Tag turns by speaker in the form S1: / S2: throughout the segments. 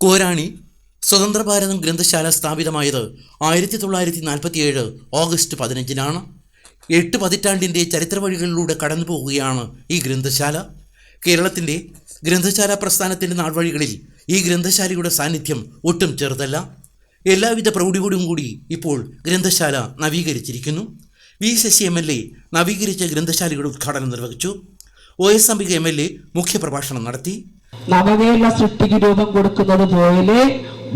S1: കോരാണി സ്വതന്ത്ര ഭാരതം ഗ്രന്ഥശാല സ്ഥാപിതമായത് 1947 ഓഗസ്റ്റ് 15-നാണ്. 8 പതിറ്റാണ്ടിൻ്റെ ചരിത്ര വഴികളിലൂടെ കടന്നു പോവുകയാണ് ഈ ഗ്രന്ഥശാല. കേരളത്തിൻ്റെ ഗ്രന്ഥശാല പ്രസ്ഥാനത്തിൻ്റെ നാൾവഴികളിൽ ഈ ഗ്രന്ഥശാലയുടെ സാന്നിധ്യം ഒട്ടും ചെറുതല്ല. എല്ലാവിധ പ്രൗഢിയോടും കൂടി ഇപ്പോൾ ഗ്രന്ഥശാല നവീകരിച്ചിരിക്കുന്നു. വി ശശി MLA നവീകരിച്ച ഗ്രന്ഥശാലയുടെ ഉദ്ഘാടനം നിർവഹിച്ചു. OS അംബിക MLA മുഖ്യപ്രഭാഷണം നടത്തി.
S2: നവകേരള സൃഷ്ടിക്ക് രൂപം കൊടുക്കുന്നത് പോലെ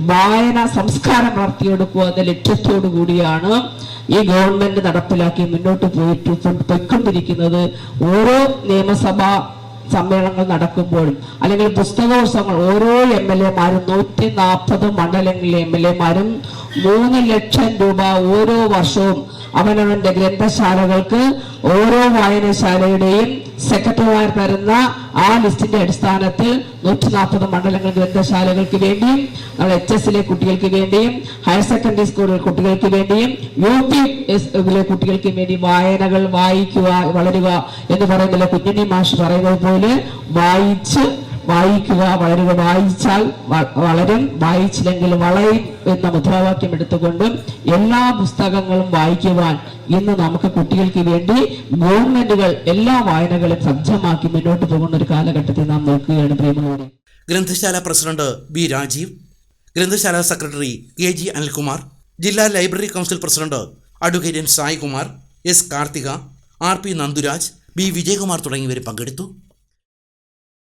S2: വായന സംസ്കാരം വളർത്തിയെടുക്കുക എന്ന ലക്ഷ്യത്തോടു കൂടിയാണ് ഈ ഗവൺമെന്റ് നടപ്പിലാക്കി മുന്നോട്ട് പോയിക്കൊണ്ടിരിക്കുന്നത്. ഓരോ നിയമസഭാ സമ്മേളനങ്ങൾ നടക്കുമ്പോഴും അല്ലെങ്കിൽ പുസ്തകോത്സവങ്ങൾ ഓരോ MLA മാരും 140 മണ്ഡലങ്ങളിലെ MLA മാരും 3 ലക്ഷം രൂപ ഓരോ വർഷവും അവനവന്റെ ഗ്രന്ഥശാലകൾക്ക് ഓരോ വായനശാലയുടെയും സെക്രട്ടറിമാർ തരുന്ന ആ ലിസ്റ്റിന്റെ അടിസ്ഥാനത്തിൽ 140 മണ്ഡലങ്ങൾ ഗ്രന്ഥശാലകൾക്ക് വേണ്ടിയും നമ്മുടെ HS കുട്ടികൾക്ക് വേണ്ടിയും ഹയർ സെക്കൻഡറി സ്കൂളിലെ കുട്ടികൾക്ക് വേണ്ടിയും UP കുട്ടികൾക്ക് വേണ്ടി വായനകൾ വായിക്കുക വളരുക എന്ന് പറയുന്നില്ല. കുഞ്ഞുണ്ണി മാഷ് പറയുന്നത് പോലെ വായിക്കുക വളരുക, വായിച്ചാൽ വളരും, വായിച്ചില്ലെങ്കിൽ വളയും എന്ന മുദ്രാവാക്യം എടുത്തുകൊണ്ടും എല്ലാ പുസ്തകങ്ങളും വായിക്കുവാൻ ഇന്ന് നമുക്ക് കുട്ടികൾക്ക് വേണ്ടി ഗവൺമെന്റുകൾ എല്ലാ വായനകളും സജ്ജമാക്കി മുന്നോട്ട് പോകുന്ന ഒരു കാലഘട്ടത്തിൽ നാം നോക്കുകയാണ്. പ്രിയമുള്ളവരെ,
S1: ഗ്രന്ഥശാല പ്രസിഡന്റ് B രാജീവ്, ഗ്രന്ഥശാല സെക്രട്ടറി KG അനിൽകുമാർ, ജില്ലാ library council president advocate Saikumar, S Karthika, RP Nanduraj, B Vijayakumar തുടങ്ങിയവർ പങ്കെടുത്തു.